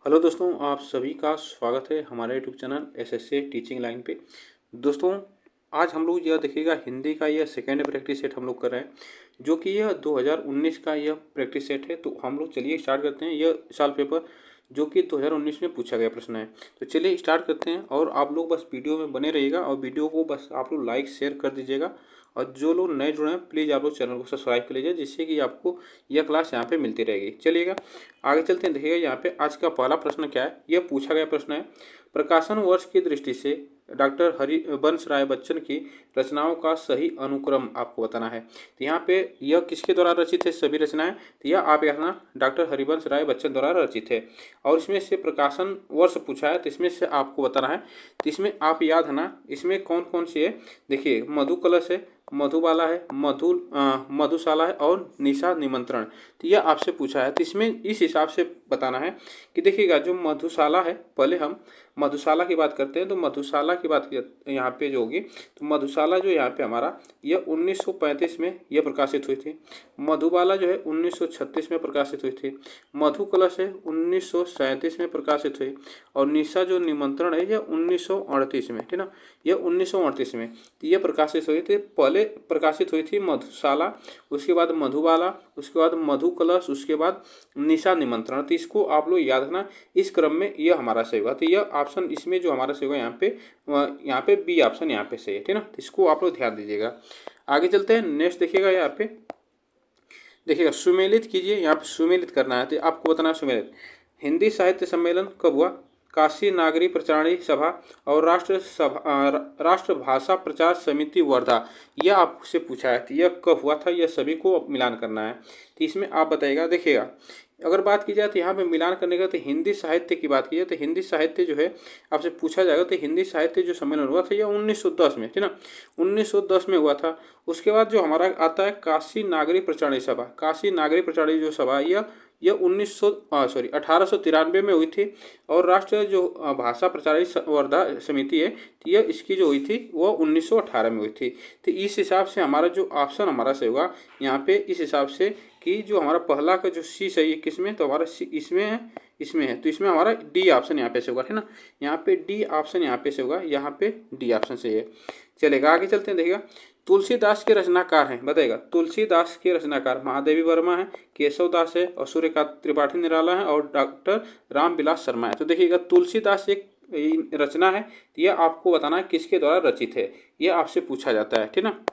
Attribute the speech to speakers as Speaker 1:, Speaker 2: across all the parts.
Speaker 1: Hello दोस्तों, आप सभी का स्वागत है हमारे YouTube channel SSC teaching line पे। दोस्तों, आज हम लोग यह देखिएगा हिंदी का यह सेकेंड प्रैक्टिस सेट हम लोग कर रहे हैं, जो कि यह 2019 का यह प्रैक्टिस सेट है। तो हम लोग चलिए स्टार्ट करते हैं यह साल पेपर, जो कि 2019 में पूछा गया प्रश्न है। तो चलिए स्टार्ट करते हैं और आप लोग बस वीडियो में बने रहिएगा और वीडियो को बस आप लोग लाइक शेयर कर दीजिएगा। और जो लोग नए जुड़े हैं प्लीज़ आप लोग चैनल को सब्सक्राइब कर लीजिए, जिससे कि आपको यह क्लास यहाँ पे मिलती रहेगी। चलिएगा आगे चलते हैं। देखिएगा यहाँ पे आज का पहला प्रश्न क्या है, यह पूछा गया प्रश्न है, प्रकाशन वर्ष की दृष्टि से डॉक्टर हरिवंश राय बच्चन की रचनाओं का सही अनुक्रम आपको बताना है। तो यहाँ पे यह किसके द्वारा रचित है सभी रचनाएं, तो यह आप यहाँ डॉक्टर हरिवंश राय बच्चन द्वारा रचित है। और इसमें से प्रकाशन वर्ष पूछा है, तो इसमें से आपको बताना है। तो इसमें आप याद है ना, इसमें कौन कौन सी है। देखिए, मधु कलश है, मधुबाला है, मधुशाला है और निशा निमंत्रण। तो यह आपसे पूछा है। तो इसमें इस हिसाब से बताना है कि देखिएगा, जो मधुशाला है, पहले हम मधुशाला की बात करते हैं। तो मधुशाला की बात यहाँ पे जो होगी, तो मधुशाला जो यहाँ पे हमारा यह 1935 में यह प्रकाशित हुई थी। मधुबाला जो है 1936 में प्रकाशित हुई थी। मधु कलश है 1937 में प्रकाशित हुई। और निशा जो निमंत्रण है यह 1938 में, ठीक ना, यह 1938 में तो यह प्रकाशित हुई थी। पहले प्रकाशित हुई थी मधुशाला, उसके बाद मधुबाला, उसके बाद मधु कलश, उसके बाद निशा निमंत्रण। तो इसको आप लोग याद रखना, इस क्रम में यह हमारा सही होगा। तो यह ऑप्शन इसमें जो हमारा सही होगा यहाँ पे बी ऑप्शन यहाँ पे सही है, ठीक ना। तो इसको आप लोग ध्यान दीजिएगा। आगे चलते हैं, नेक्स्ट देखिएगा। यहाँ पे देखिएगा, सुमेलित कीजिए। यहाँ पे सुमेलित करना है, तो आपको बताना है सुमेलित हिंदी साहित्य सम्मेलन कब हुआ। काशी नागरी प्रचारणी सभा और राष्ट्रभाषा प्रचार समिति वर्धा, यह आपसे पूछा है। तो यह कब हुआ था, यह सभी को मिलान करना है। तो इसमें आप बताइएगा। देखिएगा, अगर बात की जाए तो यहाँ पे मिलान करने का, तो हिंदी साहित्य की बात की जाए तो हिंदी साहित्य जो है आपसे पूछा जाएगा। तो हिंदी साहित्य जो सम्मेलन हुआ था यह 1910 में, ठीक ना, 1910 में हुआ था। उसके बाद जो हमारा आता है काशी नागरी प्रचारणी सभा। काशी नागरी प्रचारणी जो सभा यह 1893 में हुई थी। और राष्ट्रीय जो भाषा प्रचारणी वर्धा समिति है, यह इसकी जो हुई थी वो 1918 में हुई थी। तो इस हिसाब से हमारा जो ऑप्शन हमारा सही होगा यहाँ पे, इस हिसाब से कि जो हमारा पहला का जो सी सही है किसमें, तो हमारा सी इसमें है, तो इसमें हमारा डी ऑप्शन यहाँ पे से होगा, ठीक ना। यहाँ पे डी ऑप्शन यहाँ पे से होगा, यहाँ पे डी ऑप्शन सही है। चलेगा, आगे चलते हैं। देखिएगा, तुलसीदास के रचनाकार हैं, बताइएगा। तुलसीदास के रचनाकार महादेवी वर्मा है, केशव दास है, और सूर्यकांत त्रिपाठी निराला है, और डॉक्टर रामविलास शर्मा है। तो देखिएगा, तुलसीदास एक रचना है, यह आपको बताना है किसके द्वारा रचित है, यह आपसे पूछा जाता है, ठीक ना।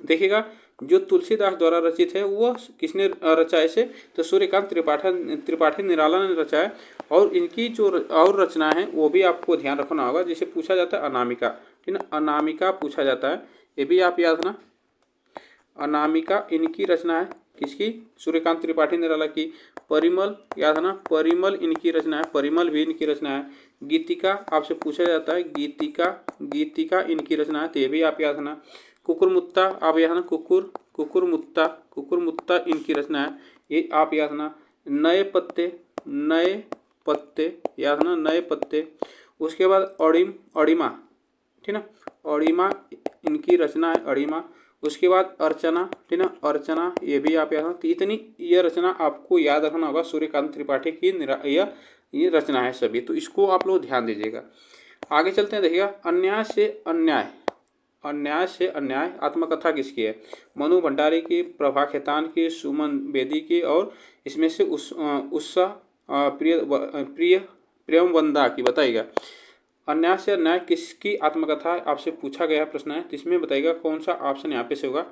Speaker 1: देखिएगा, जो तुलसीदास द्वारा रचित है वह किसने रचा इसे, तो सूर्यकांत त्रिपाठी निराला ने रचा है। और इनकी जो और रचना है वो भी आपको ध्यान रखना होगा, जिसे पूछा जाता है अनामिका, ठीक ना, अनामिका पूछा जाता है, ये भी आप याद रखना। अनामिका इनकी रचना है, किसकी, सूर्यकांत त्रिपाठी निराला की। परिमल याद रखना, परिमल इनकी रचना है, परिमल भी इनकी रचना है। गीतिका आपसे पूछा जाता है, गीतिका इनकी रचना है, तो ये भी आप याद रखना। कुकुरमुत्ता आप याद रखना, कुकुरमुत्ता इनकी रचना है, ये आप याद रखना। नए पत्ते याद रखना, नए पत्ते। उसके बाद अड़िमा, ठीक ना, अड़िमा इनकी रचना है, अड़िमा। उसके बाद अर्चना, ठीक ना, अर्चना ये भी आप याद रखना। तो इतनी ये रचना आपको याद रखना होगा, सूर्यकांत त्रिपाठी की ये रचना है सभी, तो इसको आप लोग ध्यान दीजिएगा। आगे चलते हैं। देखिएगा, अन्याय से अन्याय आत्मकथा किसकी है, मनु भंडारी की, प्रभा खेतान की, सुमन बेदी की, और इसमें से प्रियमवंदा की, बताइएगा। अन्याय से अन्याय किसकी आत्मकथा आपसे पूछा गया प्रश्न है, इसमें बताइएगा कौन सा ऑप्शन यहाँ पे से होगा।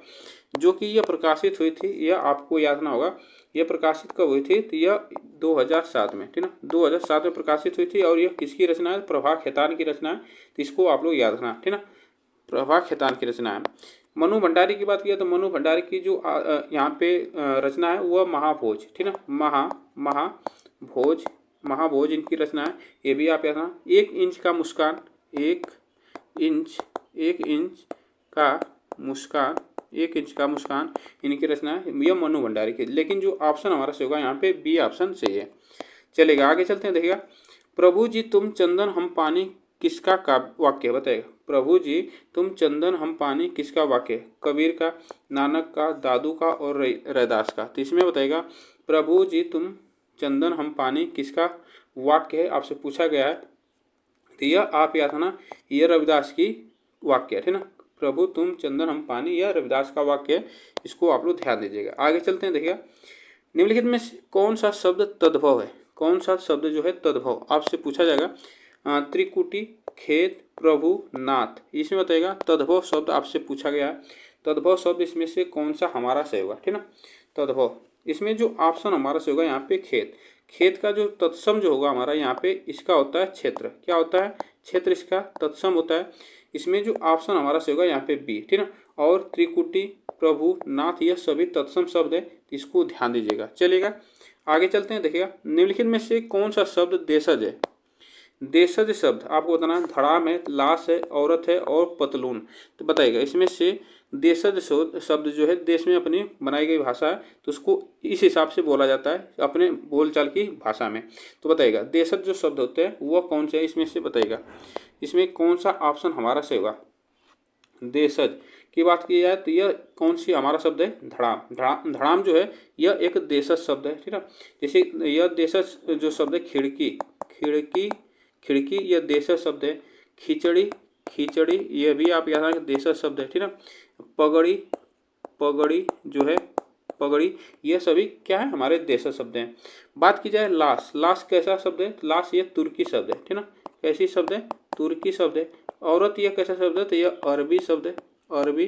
Speaker 1: जो कि यह प्रकाशित हुई थी, यह आपको याद ना होगा, यह प्रकाशित कब हुई थी, तो यह 2007 में, ठीक ना, 2007 में प्रकाशित हुई थी। और यह किसकी रचना है, प्रभा खेतान की रचना है, तो इसको आप लोग याद रखना, ठीक ना, प्रभा खेतान की रचना है। मनु भंडारी की बात किया तो मनु भंडारी की जो यहाँ पे रचना है वह महाभोज, ठीक ना, महाभोज इनकी रचना है, ये भी आप याद रखना। 1 इंच का मुस्कान, 1 इंच का मुस्कान इनकी रचना है, यह मनु भंडारी की। लेकिन जो ऑप्शन हमारा से होगा यहाँ पे बी ऑप्शन सही है। चलेगा, आगे चलते हैं। देखिएगा, प्रभु जी तुम चंदन हम पानी किसका वाक्य, बताएगा। प्रभु जी तुम चंदन हम पानी किसका वाक्य, कबीर का, नानक का, दादू का और रैदास का। तो इसमें बताएगा, प्रभु जी तुम चंदन हम पानी किसका वाक्य है, आपसे पूछा गया है। तो यह आप याद रखना, यह रविदास की वाक्य है, ठीक ना। प्रभु तुम चंदन हम पानी, यह रविदास का वाक्य है, इसको आप लोग ध्यान दीजिएगा। आगे चलते हैं, देखिएगा निम्नलिखित में से कौन सा शब्द तद्भव है, कौन सा शब्द जो है तद्भव, आपसे पूछा जाएगा। त्रिकुटी, खेत, प्रभु, नाथ, इसमें बताएगा तद्भव शब्द आपसे पूछा गया है। तद्भव शब्द इसमें से कौन सा हमारा सही होगा, ठीक ना। तद्भव इसमें जो ऑप्शन हमारा सही होगा यहाँ पे खेत। खेत का जो तत्सम जो होगा हमारा यहाँ पे इसका होता है क्षेत्र, क्या होता है, क्षेत्र इसका तत्सम होता है। इसमें जो ऑप्शन हमारा सही होगा यहाँ पे बी, ठीक ना। और त्रिकुटी, प्रभु, नाथ, यह सभी तत्सम शब्द है, इसको ध्यान दीजिएगा। चलिएगा आगे चलते हैं, देखिएगा निम्नलिखित में से कौन सा शब्द देशज है। देशज शब्द आपको बताना है, धड़ाम है, लाश है, औरत है और पतलून। तो बताइएगा इसमें से देशज शब्द जो है देश में अपनी बनाई गई भाषा है, तो उसको इस हिसाब से बोला जाता है अपने बोलचाल की भाषा में। तो बताइएगा देशज जो शब्द होते हैं वह कौन से है, इसमें से बताइएगा इसमें कौन सा ऑप्शन हमारा सही होगा। देशज की बात की जाए तो यह कौन सी हमारा शब्द है, धड़ाम। धड़ाम जो है यह एक देशज शब्द है, ठीक है। जैसे यह देशज जो शब्द है खिड़की, खिड़की, खिड़की, यह देशज शब्द है। खिचड़ी, खिचड़ी, यह भी आप याद रखें देशज शब्द है, ठीक है। पगड़ी, पगड़ी जो है, पगड़ी, यह सभी क्या है हमारे देशज शब्द हैं। बात की जाए लाश, लाश कैसा शब्द है, लाश ये तुर्की शब्द है, ठीक ना। कैसी शब्द है, तुर्की शब्द है। औरत यह कैसा शब्द है, तो यह अरबी शब्द है, अरबी,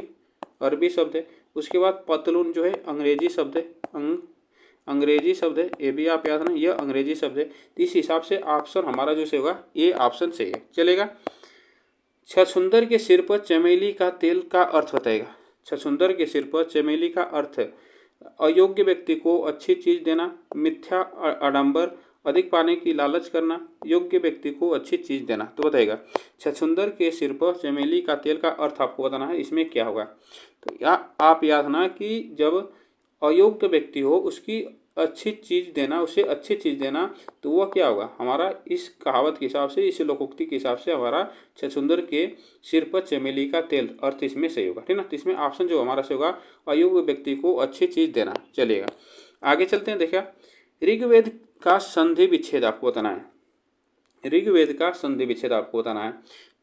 Speaker 1: अरबी शब्द है। उसके बाद पतलून जो है अंग्रेजी शब्द है, अंग्रेजी शब्द है, ये भी आप याद रखना यह अंग्रेजी शब्द है। तो इस हिसाब से ऑप्शन हमारा जो सही होगा ये ऑप्शन सही है। चलेगा छछूंदर के सिर पर चमेली का तेल का अर्थ बताएगा। छछूंदर के सिर पर चमेली का अर्थ अयोग्य व्यक्ति को अच्छी चीज देना, मिथ्या आडंबर, अधिक पाने की लालच करना, योग्य व्यक्ति को अच्छी चीज देना। तो बताइएगा छछूंदर के सिर पर चमेली का तेल का अर्थ आपको बताना है, इसमें क्या होगा। तो आप याद रखना कि जब अयोग्य व्यक्ति हो उसकी अच्छी चीज देना, उसे अच्छी चीज देना, तो वह क्या होगा हमारा, इस कहावत के हिसाब से, इस लोकोक्ति के हिसाब से हमारा छछूंदर के सिर पर चमेली का तेल अर्थ इसमें सही होगा, ठीक ना। तो इसमें ऑप्शन जो हमारा सही होगा अयोग्य व्यक्ति को अच्छी चीज देना। चलिएगा आगे चलते हैं, देखिए ऋग्वेद का संधि विच्छेद आपको बताना है। ऋग्वेद का संधि विच्छेद आपको बताना है।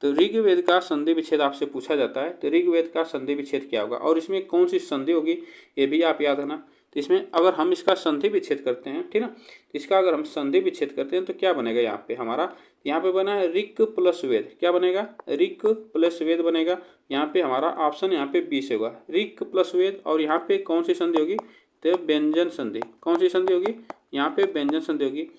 Speaker 1: तो ऋग्वेद का संधि विच्छेद आपसे पूछा जाता है, तो ऋग्वेद का संधि विच्छेद क्या होगा और इसमें कौन सी संधि होगी ये भी आप याद रखना। तो इसमें अगर हम इसका संधि विच्छेद करते हैं, ठीक ना, इसका अगर हम संधि विच्छेद करते हैं तो क्या बनेगा यहाँ पे हमारा, यहाँ पे बना है ऋक प्लस वेद, क्या बनेगा, ऋक प्लस वेद बनेगा। यहाँ पे हमारा ऑप्शन यहाँ पे बी से होगा, ऋक प्लस वेद। और यहाँ पे कौन सी संधि होगी, तो व्यंजन संधि। कौन सी संधि होगी, यहाँ पे व्यंजन संधि होगी।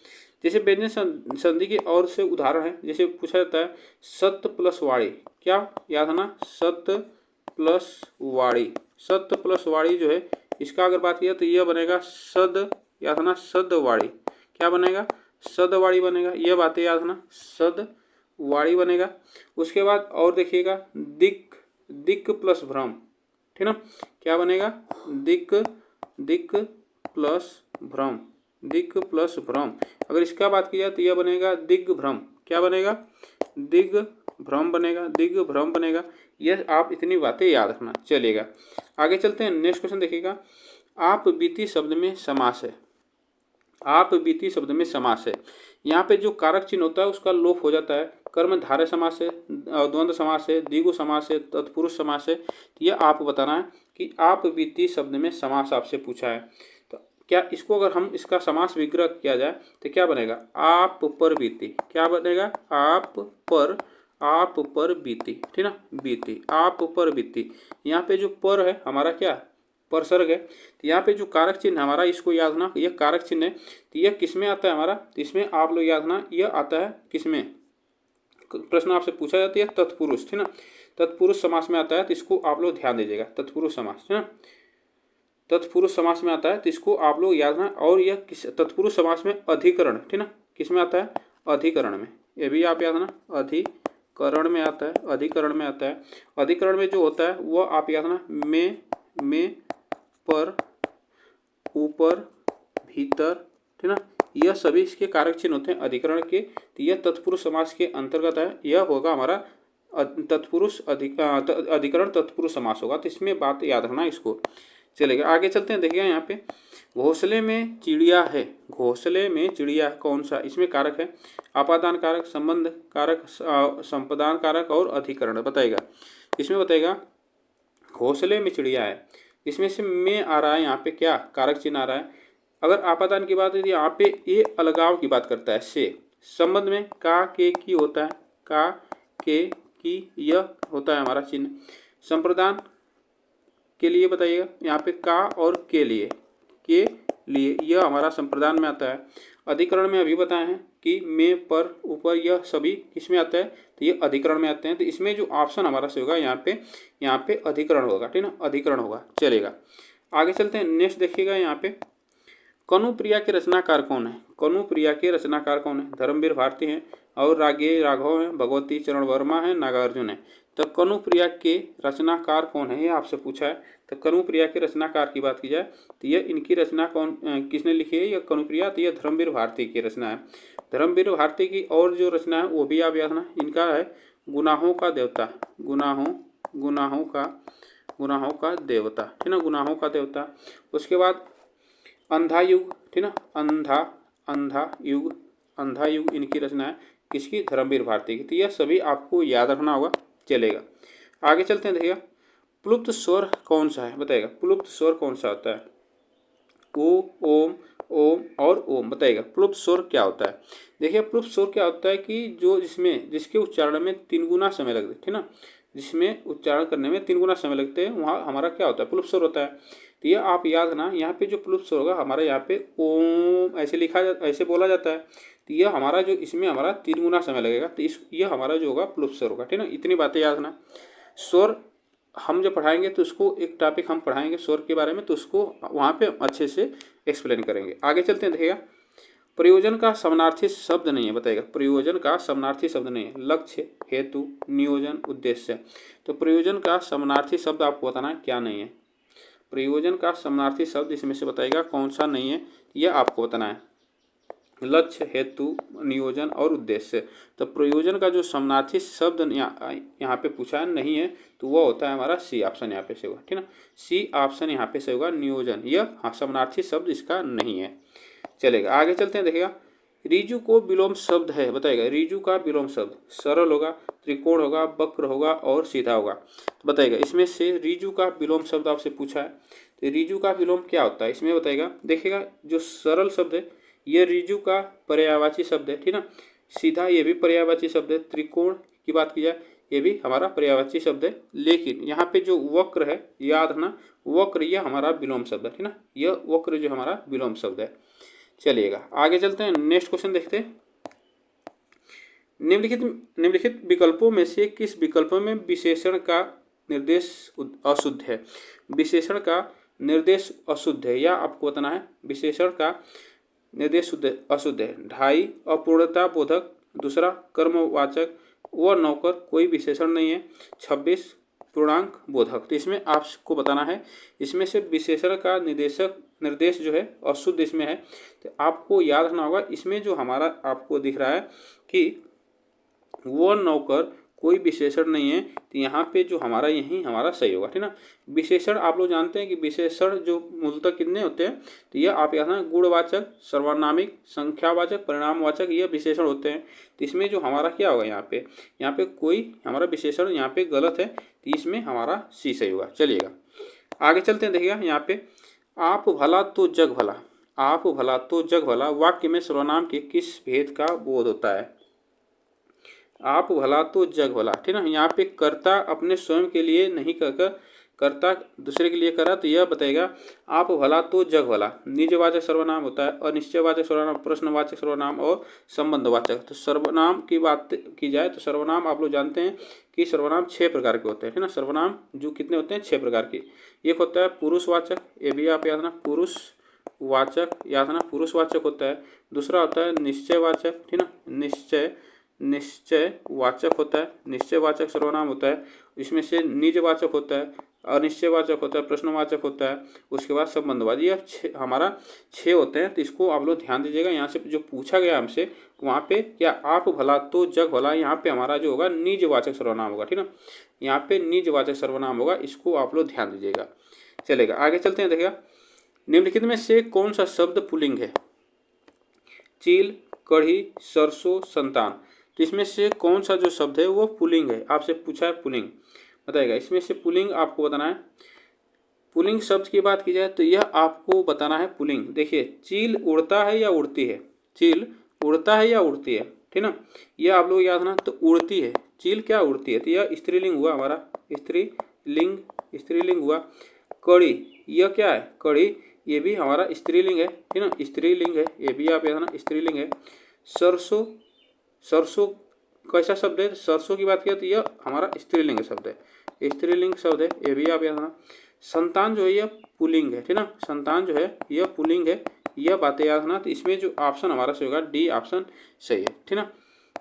Speaker 1: जैसे व्यंजन संधि के और से उदाहरण है, जैसे पूछा जाता है सत्य प्लस वाणी, क्या याद है ना, सत्य प्लस वाणी। सत्य प्लस वाणी जो है इसका अगर बात किया तो यह बनेगा सद, याद है ना, सदवाणी। क्या बनेगा, सदवाणी बनेगा। यह बातें याद है ना, सदवाणी बनेगा। उसके बाद और देखिएगा दिक, दिक प्लस भ्रम, ठीक ना, क्या बनेगा, दिक, दिक प्लस भ्रम, दिक प्लस भ्रम। अगर इसका बात किया तो यह बनेगा दिग्भ्रम। क्या बनेगा, दिग्भ्रम बनेगा, दिग्भ्रम बनेगा। यह आप इतनी बातें याद रखना। चलेगा आगे चलते हैं, नेक्स्ट क्वेश्चन देखिएगा। आप बीती शब्द में समास है, आप बीती शब्द में समास है। यहाँ पे जो कारक चिन्ह होता है उसका लोप हो जाता है। कर्मधारय समास है, द्वंद्व समास है, द्विगु समास है, तत्पुरुष समास है। यह आप बताना है कि आप बीती शब्द में समास आपसे पूछा है, तो क्या इसको अगर हम इसका समास विग्रह किया जाए तो क्या बनेगा, आप पर बीती। क्या बनेगा, आप पर बीती, ठीक ना, बीती, आप पर बीती। यहाँ पे जो पर है हमारा क्या, परसर्ग है। तो यहाँ पे जो कारक चिन्ह हमारा इसको याद रखना, यह कारक चिन्ह है। तो यह किसमें आता है हमारा, तो इसमें आप लोग याद रखना यह आता है किसमें, प्रश्न आपसे पूछा जाता है तत्पुरुष, ठीक ना, तत्पुरुष समास में आता है। तो इसको आप लोग ध्यान दीजिएगा, तत्पुरुष समास, है ना, तत्पुरुष समास में आता है, तो इसको आप लोग याद रखना। और यह किस तत्पुरुष समास में अधिकरण, ठीक ना, किसमें आता है, अधिकरण में। ये भी आप याद रखना, अधिकरण में आता है, अधिकरण में आता है। अधिकरण में जो होता है वह आप याद रखना में, पर, ऊपर, भीतर, ठीक ना, यह सभी इसके कारक चिन्ह होते हैं अधिकरण के। तो यह तत्पुरुष समास के अंतर्गत है। यह होगा हमारा तत्पुरुष अधिकरण तत्पुरुष समास होगा। तो इसमें बात याद रखना इसको। चलेगा। आगे चलते हैं, देखिएगा यहाँ पे घोंसले में चिड़िया है, घोंसले में चिड़िया कौन सा, इसमें कारक है आपादान कारक, संबंध कारक, संपदान कारक और अधिकरण बताएगा। इसमें बताएगा घोंसले में चिड़िया है, इसमें से में आ रहा है यहाँ पे क्या कारक चिन्ह आ रहा है। अगर आपादान की बात है तो यहाँ पे ये अलगाव की बात करता है से। संबंध में का के की होता है, का के की यह होता है हमारा चिन्ह। संप्रदान के लिए बताइएगा यहाँ पे का और के लिए यह हमारा संप्रदान में आता है। अधिकरण में अभी बताए हैं कि में पर ऊपर यह सभी किस में आता है, तो ये अधिकरण में आते हैं। तो इसमें जो ऑप्शन हमारा से होगा यहाँ पे अधिकरण होगा, ठीक ना, अधिकरण होगा। चलेगा, आगे चलते हैं। नेक्स्ट देखिएगा यहाँ पे कनुप्रिया के रचनाकार कौन है, कनुप्रिया के रचनाकार कौन है, धर्मवीर भारती हैं और रागे राघव हैं, भगवती चरण वर्मा है, नागार्जुन है। तो कनुप्रिया के रचनाकार कौन है ये आपसे पूछा है। तो कनुप्रिया के रचनाकार की बात की जाए तो ये इनकी रचना कौन किसने लिखी है, यह कनुप्रिया, तो यह धर्मवीर भारती की रचना है। धर्मवीर भारती की और जो रचना है वो भी आप याद रखना, इनका है गुनाहों का देवता, गुनाहों का देवता, ठीक ना, गुनाहों का देवता। उसके बाद अंधा युग, ठीक ना, अंधा युग इनकी रचना है किसकी, धर्मवीर भारती की। तो यह सभी आपको याद रखना होगा। चलेगा, आगे चलते हैं। देखिएगा प्लुप्त स्वर कौन सा है बताएगा, प्लुप्त स्वर कौन सा होता है, ओ, ओम, ओम और ओम बताएगा। प्लुप्त स्वर क्या होता है, देखिए प्लुप्त स्वर क्या होता है कि जो जिसके उच्चारण में 3 गुना समय लगते, ठीक ना, जिसमें उच्चारण करने में 3 गुना समय लगते हैं वहाँ हमारा क्या होता है, प्लुप्त स्वर होता है। तो ये आप याद रखना, यहाँ पे जो प्लुप्त स्वर होगा हमारा यहाँ पे ओम ऐसे बोला जाता है। तो यह हमारा जो इसमें हमारा 3 गुना समय लगेगा, तो यह हमारा जो होगा प्लुप्त स्वर होगा, ठीक ना। इतनी बातें याद रखना। स्वर हम जब पढ़ाएंगे तो उसको एक टॉपिक हम पढ़ाएंगे स्वर के बारे में, तो उसको वहाँ पे अच्छे से एक्सप्लेन करेंगे। आगे चलते हैं। देखिएगा प्रयोजन का समानार्थी शब्द नहीं है बताएगा, प्रयोजन का समानार्थी शब्द नहीं है, लक्ष्य, हेतु, नियोजन, उद्देश्य। तो प्रयोजन का समानार्थी शब्द आपको बताना है क्या नहीं है, प्रयोजन का समानार्थी शब्द इसमें से बताएगा कौन सा नहीं है, यह आपको बताना है। लक्ष्य, हेतु, नियोजन और उद्देश्य। तो प्रयोजन का जो समानार्थी शब्द यहाँ पे पूछा है नहीं है, तो वह होता है हमारा सी ऑप्शन यहाँ पे से होगा, ठीक ना, सी ऑप्शन यहाँ पे से होगा नियोजन, यह समानार्थी शब्द इसका नहीं है। चलेगा, आगे चलते हैं। देखिएगा रिजु को विलोम शब्द है बताएगा, रिजु का विलोम शब्द सरल होगा, त्रिकोण होगा, वक्र होगा और सीधा होगा। तो बताएगा इसमें से रिजु का विलोम शब्द आपसे पूछा है, तो रिजु का विलोम क्या होता है इसमें बताएगा। देखिएगा जो सरल शब्द है ये रिजु का पर्यायवाची शब्द है, ठीक ना, सीधा ये भी पर्यायवाची शब्द है, त्रिकोण की बात की जाए ये भी हमारा पर्यायवाची शब्द है। लेकिन यहाँ पे जो वक्र है याद रखना, वक्र यह हमारा विलोम शब्द है, ठीक ना, यह वक्र जो हमारा विलोम शब्द है। चलिएगा, आगे चलते हैं। नेक्स्ट क्वेश्चन देखते हैं। निम्नलिखित विकल्पों में से किस विकल्प में विशेषण का निर्देश अशुद्ध है, विशेषण का निर्देश अशुद्ध है या आपको बताना है, विशेषण का निर्देश अशुद्ध है। 2.5 अपूर्णता बोधक, दूसरा कर्मवाचक व नौकर कोई विशेषण नहीं है, 26 पूर्णांक बोधक। तो इसमें आपको बताना है इसमें से विशेषण का निर्देश जो है अशुद्ध इसमें है। तो आपको याद रखना होगा इसमें जो हमारा आपको दिख रहा है कि वो नौकर कोई विशेषण नहीं है, तो यहाँ पे जो हमारा यही हमारा सही होगा, ठीक ना। विशेषण आप लोग जानते हैं कि विशेषण जो मूलतः कितने होते हैं, तो ये आप यहाँ गुणवाचक, सर्वनामिक, संख्यावाचक, परिणामवाचक ये विशेषण होते हैं। तो इसमें जो हमारा क्या होगा यहाँ पे कोई हमारा विशेषण यहाँ पे गलत है, तो इसमें हमारा सी सही होगा। चलिएगा, आगे चलते हैं। देखिएगा यहाँ पे आप भला तो जग भला, आप भला तो जग भला वाक्य में सर्वनाम के किस भेद का बोध होता है, आप भला तो जग भला, ठीक ना। यहाँ पे कर्ता अपने स्वयं के लिए नहीं कहकर कर्ता दूसरे के लिए करा, तो यह बताएगा आप भला तो जग भला। निजवाचक सर्वनाम होता है, अनिश्चयवाचक सर्वनाम, प्रश्नवाचक सर्वनाम और संबंधवाचक। तो सर्वनाम की बात की जाए तो सर्वनाम आप लोग जानते हैं कि सर्वनाम 6 प्रकार के होते हैं, ठीक ना। सर्वनाम जो कितने होते हैं 6 प्रकार के। एक होता है पुरुषवाचक, ये भी आप याद रखना, पुरुषवाचक याद रखना, पुरुषवाचक होता है। दूसरा होता है निश्चयवाचक, ठीक ना, निश्चयवाचक होता है, निश्चयवाचक सर्वनाम होता है। इसमें से निजवाचक होता है, अनिश्चयवाचक होता है, प्रश्नवाचक होता है, उसके बाद संबंधवाचक। ये हमारा 6 होते हैं। तो इसको आप लोग ध्यान दीजिएगा, यहाँ से जो पूछा गया हमसे वहाँ पे क्या आप भला तो जग भला, यहाँ पे हमारा जो होगा निजवाचक सर्वनाम होगा, ठीक ना, यहाँ पे निजवाचक सर्वनाम होगा, इसको आप लोग ध्यान दीजिएगा। चलेगा, आगे चलते हैं। देखिएगा, निम्नलिखित में से कौन सा शब्द पुल्लिंग है? चील, कढ़ी, सरसों, संतान। तो इसमें से कौन सा जो शब्द है वो पुल्लिंग है? आपसे पूछा है पुल्लिंग, बताएगा। इसमें से पुल्लिंग आपको बताना है। पुल्लिंग शब्द की बात की जाए तो यह आपको बताना है पुल्लिंग। देखिए, चील उड़ता है या उड़ती है? चील उड़ता है या उड़ती है, ठीक ना? यह आप लोग याद ना, तो उड़ती है। चील क्या उड़ती है? तो यह स्त्रीलिंग हुआ हमारा, स्त्रीलिंग, स्त्रीलिंग हुआ। कड़ी, यह क्या है? कड़ी, ये भी हमारा स्त्रीलिंग है, ठीक ना? स्त्रीलिंग है, ये भी आप याद ना, स्त्रीलिंग है। सरसों, सरसों कैसा शब्द है? सरसों की बात किया तो यह हमारा स्त्रीलिंग शब्द है, स्त्रीलिंग शब्द है, ये भी आप याद रखना। संतान जो है यह पुल्लिंग है, ठीक ना? संतान जो है यह पुल्लिंग है, यह बातें याद रखना। तो इसमें जो ऑप्शन हमारा से होगा डी ऑप्शन सही है, ठीक ना?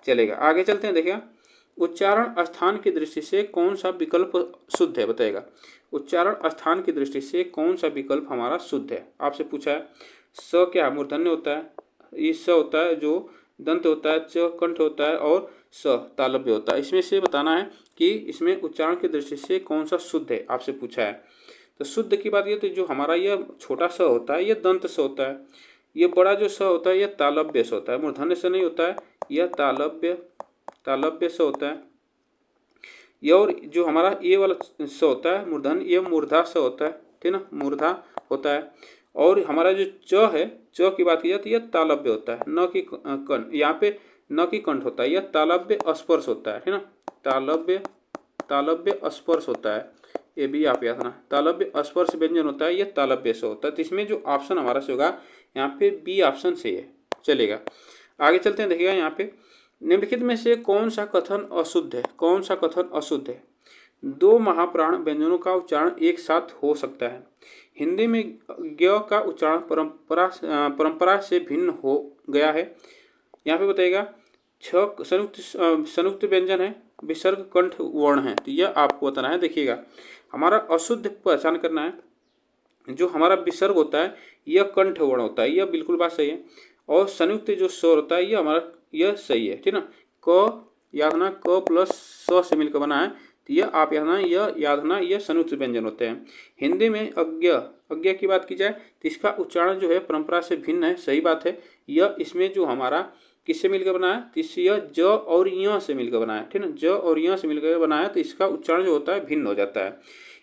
Speaker 1: चलेगा, आगे चलते हैं। देखिएगा, उच्चारण स्थान की दृष्टि से कौन सा विकल्प शुद्ध है? बताएगा। उच्चारण स्थान की दृष्टि से कौन सा विकल्प हमारा शुद्ध है? आपसे पूछा है। स क्या मूर्धन्य होता है, ये स होता है जो दंत होता है, च कंठ होता है और स तालव्य होता है। इसमें से बताना है कि इसमें उच्चारण की दृष्टि से कौन सा शुद्ध है, आपसे पूछा है। तो शुद्ध की बात ये, तो जो हमारा यह छोटा स होता है यह दंत स होता है, ये बड़ा जो स होता है यह तालव्य स होता है, मूर्धन्य स नहीं होता है, यह तालव्य स होता है। ये और जो हमारा ये वाला स होता है मूर्धन्य, ये मूर्धा स होता है, ठीक ना? मूर्धा होता है। और हमारा जो च है, च की बात की जाए तो यह तालव्य होता है, न कि कंठ, यहाँ पे न कि कंठ होता है, यह तालव्य स्पर्श होता है, ठीक ना? तालव्य स्पर्श होता है, ये भी आप याद रखना। तालव्य स्पर्श व्यंजन होता है, यह तालव्य से होता है। तो इसमें जो ऑप्शन हमारा से होगा यहाँ पे बी ऑप्शन से है। चलेगा, आगे चलते हैं। देखिएगा, यहाँ पे निम्नलिखित में से कौन सा कथन अशुद्ध है? कौन सा कथन अशुद्ध है? दो महाप्राण व्यंजनों का उच्चारण एक साथ हो सकता है। हिंदी में ज्ञ का उच्चारण परंपरा से भिन्न हो गया है। यहाँ पे बताइएगा, छ संयुक्त व्यंजन है, विसर्ग कंठ वर्ण है, तो यह आपको बताना है। देखिएगा, हमारा अशुद्ध पहचान करना है। जो हमारा विसर्ग होता है यह कंठ वर्ण होता है, यह बिल्कुल बात सही है। और संयुक्त जो स्वर होता है यह हमारा, यह सही है, ठीक ना? क याद रखना, क प्लस स से मिलकर बना है, तो यह आप याद रखना, यह याद रखना, यह संयुक्त व्यंजन होते हैं। हिंदी में अज्ञ की बात की जाए तो इसका उच्चारण जो है परंपरा से भिन्न है, सही बात है। यह इसमें जो हमारा किससे मिलकर बना है? तो यह ज और य से मिलकर बना है, ठीक ना? ज और य से मिलकर बना है, तो इसका उच्चारण जो होता है भिन्न हो जाता है।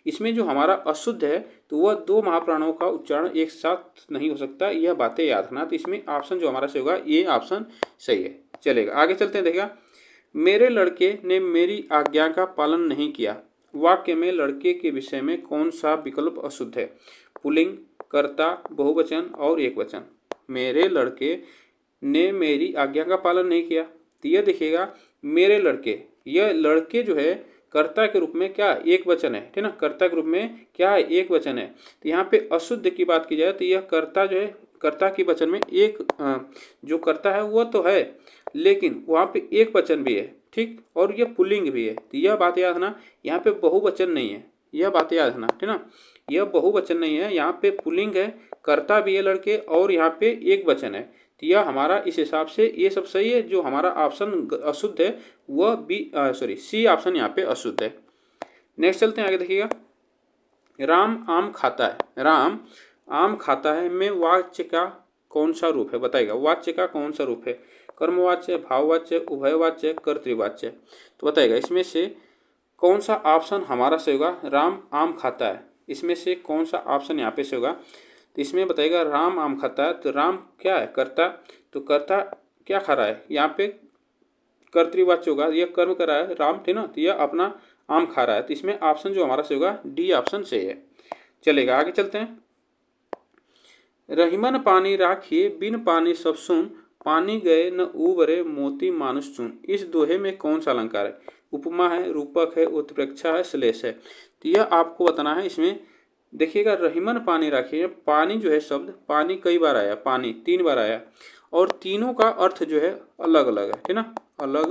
Speaker 1: इसमें जो हमारा अशुद्ध है तो वह दो महाप्राणों का उच्चारण एक साथ नहीं हो सकता, यह बातें याद रखना। तो इसमें ऑप्शन जो हमारा से होगा ये ऑप्शन सही है। चलेगा, आगे चलते हैं। देखिएगा, मेरे लड़के ने मेरी आज्ञा का पालन नहीं किया। वाक्य में लड़के के विषय में कौन सा विकल्प अशुद्ध है? पुल्लिंग, कर्ता, बहुवचन और एकवचन। मेरे लड़के ने मेरी आज्ञा का पालन नहीं किया, तो यह देखिएगा, मेरे लड़के, यह लड़के जो है कर्ता के रूप में क्या एक वचन है, ठीक ना? कर्ता के रूप में क्या है? एक वचन है। तो यहाँ पे अशुद्ध की बात की जाए तो यह कर्ता जो है, कर्ता की वचन में एक जो कर्ता है वह तो है, लेकिन वहाँ पे एक वचन भी है, ठीक, और यह पुल्लिंग भी है। तो यह बात याद रखना, यहाँ पे बहुवचन नहीं है, यह बात याद रखना, ठीक ना? यह बहुवचन नहीं है, यहाँ पे पुल्लिंग है, कर्ता भी है लड़के, और यहाँ पे एक वचन है। तो यह हमारा इस हिसाब से ये सब सही है। जो हमारा ऑप्शन अशुद्ध है वह सी ऑप्शन यहाँ पे अशुद्ध है। नेक्स्ट चलते हैं, आगे देखिएगा, राम आम खाता है। राम आम खाता है में वाच्य का कौन सा रूप है? बताइएगा, वाच्य का कौन सा रूप है? कर्मवाच्य, भाववाच्य, उभयवाच्य, कर्तृवाच्य। तो बताइएगा, इसमें से कौन सा ऑप्शन हमारा से होगा? राम आम खाता है, इसमें से कौन सा ऑप्शन यहाँ पे से होगा? तो इसमें बताइएगा, राम आम खाता है, तो राम क्या है? कर्ता, तो कर्ता क्या खा रहा है? यहाँ पे कर्तृवाच्य होगा, यह कर्म कर रहा है राम, ठीक ना? तो यह अपना आम खा रहा है। तो इसमें ऑप्शन जो हमारा से होगा डी ऑप्शन से है। चलेगा, आगे चलते हैं। रहीमन पानी राखिए बिन पानी सब सुन, पानी गए न उबरे मोती मानुष चुन। इस दोहे में कौन सा अलंकार है? उपमा है, रूपक है, उत्प्रेक्षा है, श्लेष है। तो यह आपको बताना है। इसमें देखिएगा, रहीमन पानी राखिए, पानी जो है शब्द, पानी कई बार आया, पानी 3 बार आया, और तीनों का अर्थ जो है अलग अलग है, ठीक ना? अलग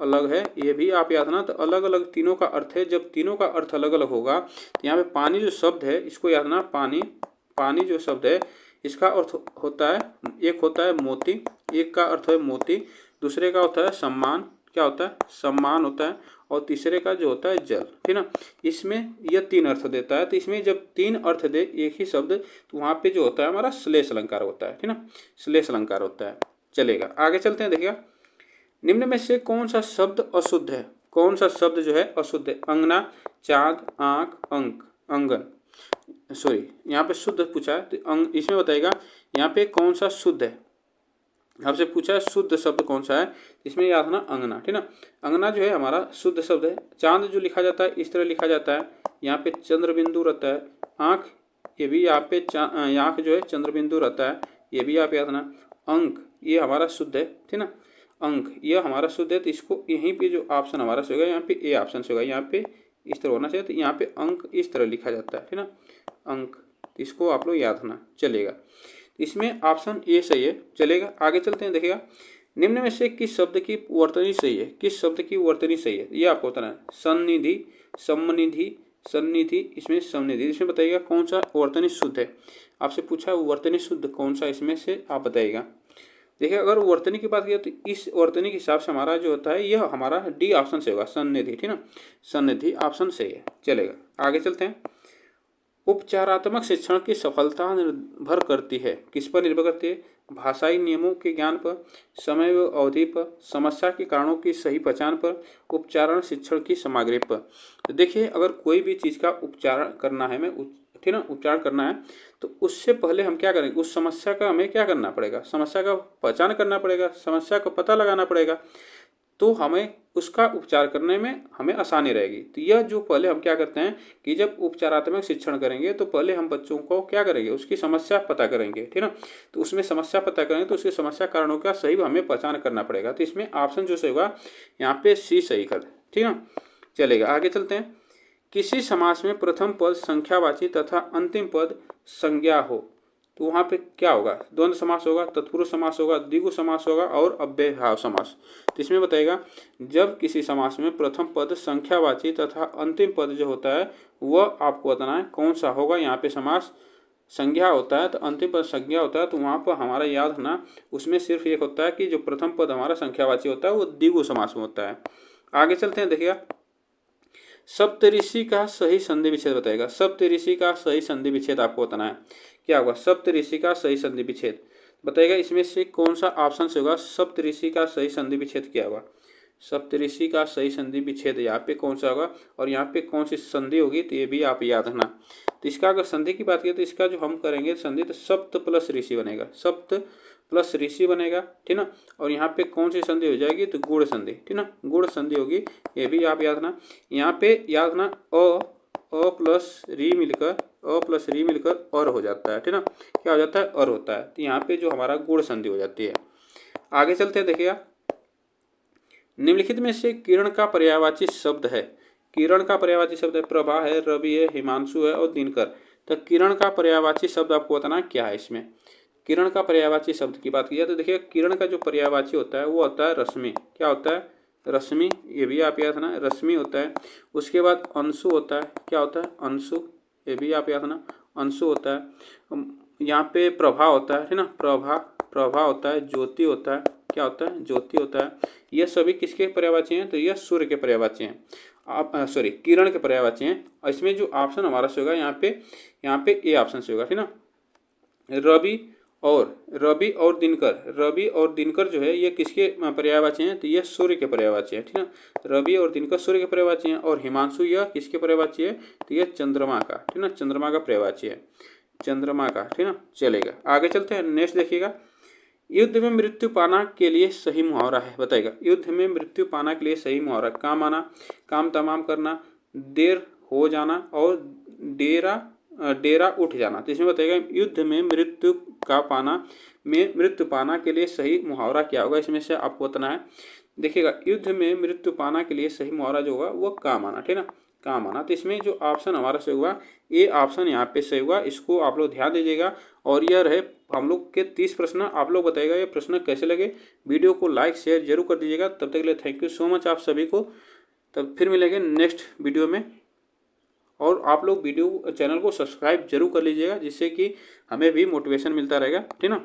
Speaker 1: अलग है, ये भी आप याद रखना। तो अलग अलग तीनों का अर्थ है, जब तीनों का अर्थ अलग अलग होगा तो यहाँ पे पानी जो शब्द है इसको याद रखना। पानी जो शब्द है इसका अर्थ होता है, एक होता है मोती, एक का अर्थ है मोती, दूसरे का होता है सम्मान, क्या होता है, सम्मान होता है, और तीसरे का जो होता है जल, ठीक ना। इसमें यह 3 अर्थ देता है। तो इसमें जब 3 अर्थ दे एक ही शब्द, तो वहाँ पे जो होता है हमारा श्लेष अलंकार होता है, ठीक ना, श्लेष अलंकार होता है। चलेगा, आगे चलते हैं। देखिएगा, निम्न में से कौन सा शब्द अशुद्ध है, कौन सा शब्द जो है अशुद्ध है। अंगना, चाँद, आँख, अंक, अंगन, सॉरी यहाँ पे शुद्ध पूछा है, तो इसमें बताएगा यहाँ पे कौन सा शुद्ध है। आपसे पूछा है शुद्ध शब्द कौन सा है, इसमें याद रखना अंगना, ठीक ना। अंगना जो है हमारा शुद्ध शब्द है। चांद जो लिखा जाता है इस तरह लिखा जाता है, यहाँ पे चंद्र बिंदु रहता है। आँख, ये भी यहाँ पे आँख जो है चंद्र बिंदु रहता है, ये भी आप याद रखना। अंक, ये हमारा शुद्ध है, ठीक ना, अंक यह हमारा शुद्ध है। तो इसको यहीं पे जो ऑप्शन हमारा से होगा, यहाँ पे ए ऑप्शन से होगा, यहाँ पे इस तरह होना चाहिए। तो यहाँ पे अंक इस तरह लिखा जाता है, ठीक ना, अंक, इसको आप लोग याद रखना। चलेगा, इसमें ऑप्शन ए सही है। चलेगा, आगे चलते हैं। देखिएगा, निम्न में से किस शब्द की वर्तनी सही है, किस शब्द की वर्तनी सही है, ये आपको बताना है। सन्निधि, समनिधि, सन्निधि, इसमें समनिधि, इसमें बताइएगा कौन सा वर्तनी शुद्ध है। आपसे पूछा है वर्तनी शुद्ध कौन सा, इसमें से आप बताइएगा। देखिए, अगर वर्तनी की बात किया तो इस वर्तनी के हिसाब से हमारा जो होता है यह हमारा डी ऑप्शन से होगा, सन्निधि, ठीक ना, सन्निधि ऑप्शन सही है। चलेगा, आगे चलते हैं। उपचारात्मक शिक्षण की सफलता निर्भर करती है, किस पर निर्भर करती है। भाषाई नियमों के ज्ञान पर, समय व अवधि पर, समस्या के कारणों की सही पहचान पर, उपचारण शिक्षण की सामग्री पर। तो देखिए, अगर कोई भी चीज़ का उपचारण करना है, ठीक ना, उपचारण करना है, तो उससे पहले हम क्या करेंगे, उस समस्या का हमें क्या करना पड़ेगा, समस्या का पहचान करना पड़ेगा, समस्या को पता लगाना पड़ेगा, तो हमें उसका उपचार करने में हमें आसानी रहेगी। तो यह जो पहले हम क्या करते हैं कि जब उपचारात्मक शिक्षण करेंगे तो पहले हम बच्चों को क्या करेंगे, उसकी समस्या पता करेंगे, ठीक ना। तो उसमें समस्या पता करेंगे तो उसकी समस्या कारणों का सही हमें पहचान करना पड़ेगा। तो इसमें ऑप्शन जो सही होगा यहाँ पे सी सही कर, ठीक ना। चलेगा, आगे चलते हैं। किसी समास में प्रथम पद संख्यावाची तथा अंतिम पद संज्ञा हो, तो वहाँ पे क्या होगा, द्वंद्व समास होगा, तत्पुरुष समास होगा, द्विगु समास होगा और अव्ययभाव समास। तो इसमें बताएगा जब किसी समास में प्रथम पद संख्यावाची तथा अंतिम पद जो होता है वह आपको बताना है कौन सा होगा। यहाँ पे समास संज्ञा होता है तो अंतिम पद संज्ञा होता है, तो वहाँ पर हमारा याद रखना उसमें सिर्फ एक होता है कि जो प्रथम पद हमारा संख्यावाची होता है वो द्विगु समास में होता है। आगे चलते हैं। देखिएगा, सप्तऋषि का सही संधि विच्छेद बताएगा। सप्तऋषि का सही संधि विच्छेद आपको बताना है, क्या होगा सप्तऋषि का सही संधि विच्छेद बताएगा। इसमें से कौन सा ऑप्शन से होगा सप्तऋषि का सही संधि विच्छेद क्या होगा। सप्तऋषि का सही संधि विच्छेद यहाँ पे कौन सा होगा और यहाँ पे कौन सी संधि होगी, तो ये भी आप याद रखना। तो इसका अगर संधि की बात करें तो इसका जो हम करेंगे संधि, तो सप्त प्लस ऋषि बनेगा, सप्त प्लस ऋषि बनेगा, ठीक ना। और यहाँ पे कौन सी संधि हो जाएगी, तो गुण संधि, ठीक ना, गुण संधि होगी, ये भी आप याद रखना। यहाँ पे याद रखना अ प्लस री मिलकर और हो जाता है, ठीक ना, क्या हो जाता है और होता है। तो यहाँ पे जो हमारा गुण संधि हो जाती है। आगे चलते हैं। देखिएगा, निम्नलिखित में से किरण का पर्यायवाची शब्द है। किरण का पर्यायवाची शब्द है प्रभा है, रवि है, हिमांशु है और दिनकर। तो किरण का पर्यायवाची शब्द आपको बताना क्या है। इसमें किरण का पर्यायवाची शब्द की बात की जाए तो देखिए किरण का जो पर्यायवाची होता है वो होता है रश्मि, क्या होता है रश्मि, ये भी आप याद रखना, रश्मि होता है। उसके बाद अंशु होता है, क्या होता है अंशु, ये भी आप याद रखना, अंशु होता है। यहाँ पे प्रभा होता है, है ना, प्रभा होता है, ज्योति होता है, क्या होता है ज्योति होता है। यह सभी किसके पर्यायवाची हैं, तो यह सूर्य के पर्यायवाची हैं, आप सॉरी किरण के पर्यायवाची हैं। इसमें जो ऑप्शन हमारा से होगा यहाँ पे ए ऑप्शन से होगा, ठीक ना। रवि और दिनकर जो है ये किसके पर्यायवाची हैं, तो ये सूर्य के पर्यायवाची हैं, ठीक ना। रवि और दिनकर सूर्य के पर्यायवाची हैं और हिमांशु यह किसके पर्यायवाची है, तो ये चंद्रमा का, ठीक ना, चंद्रमा का पर्यायवाची है, चंद्रमा का, ठीक ना। चलेगा, आगे चलते हैं। नेक्स्ट देखिएगा, युद्ध में मृत्यु पाना के लिए सही मुहावरा है, बताएगा युद्ध में मृत्यु पाना के लिए सही मुहावरा, काम आना, काम तमाम करना, देर हो जाना और डेरा उठ जाना। तो इसमें बताएगा युद्ध में मृत्यु पाना के लिए सही मुहावरा क्या होगा, इसमें से आपको बताना है। देखिएगा, युद्ध में मृत्यु पाना के लिए सही मुहावरा जो होगा वो काम आना, ठीक ना, काम आना। तो इसमें जो ऑप्शन हमारा सही हुआ ये ऑप्शन यहाँ पे सही हुआ, इसको आप लोग ध्यान दीजिएगा। और यह रहे हम लोग के 30 प्रश्न। आप लोग बताइएगा ये प्रश्न कैसे लगे, वीडियो को लाइक शेयर जरूर कर दीजिएगा। तब तक के लिए थैंक यू सो मच आप सभी को। तब फिर मिलेंगे नेक्स्ट वीडियो में। और आप लोग चैनल को सब्सक्राइब जरूर कर लीजिएगा जिससे कि हमें भी मोटिवेशन मिलता रहेगा, ठीक ना।